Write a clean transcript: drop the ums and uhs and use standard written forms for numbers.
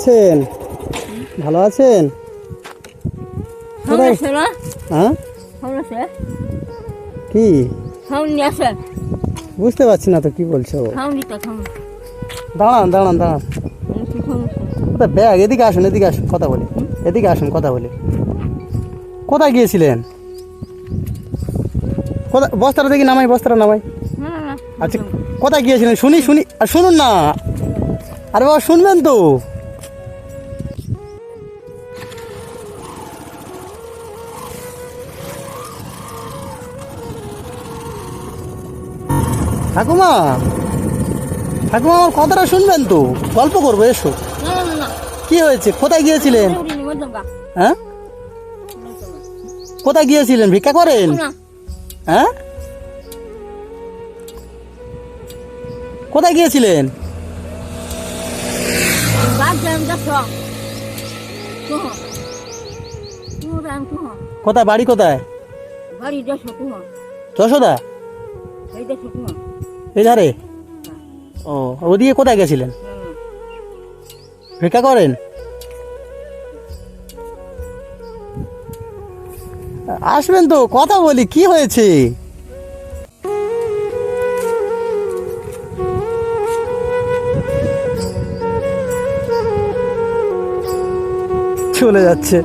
আছেন? ভালো আছেন? কোথায়? হ্যাঁ কি বুঝতে পারছি না তো কি বলছো। দাঁড়ান দাঁড়ান দাঁড়ান, কোথায় ব্যাগ? এদিকে আসুন, এদিকে আসুন, কথা বলি। এদিকে আসুন, কথা বলি। কোথায় গিয়েছিলেন? কোথায়? বস্তাটা দেখি নামাই, বস্তাটা নামাই। আচ্ছা, কোথায় গিয়েছিলেন শুনি শুনি। আর শুনুন না, আরে বাবা শুনবেন তো। ঠাকুমা, ঠাকুমা আমার কথাটা শুনবেন তো, গল্প করবো, এসো। কি হয়েছে? কোথায় গিয়েছিলেন? হ্যাঁ, কোথায় গিয়েছিলেন? ভিক্ষা করেন? হ্যাঁ, কোথায় গিয়েছিলেন? কোথায় বাড়ি? কোথায়? যশোদা? এই ধারে? ও, ওদিকে কোথায় গেছিলেন? ভিক্ষা করেন? আসবেন তো, কথা বলি। কি হয়েছে? চলে যাচ্ছে।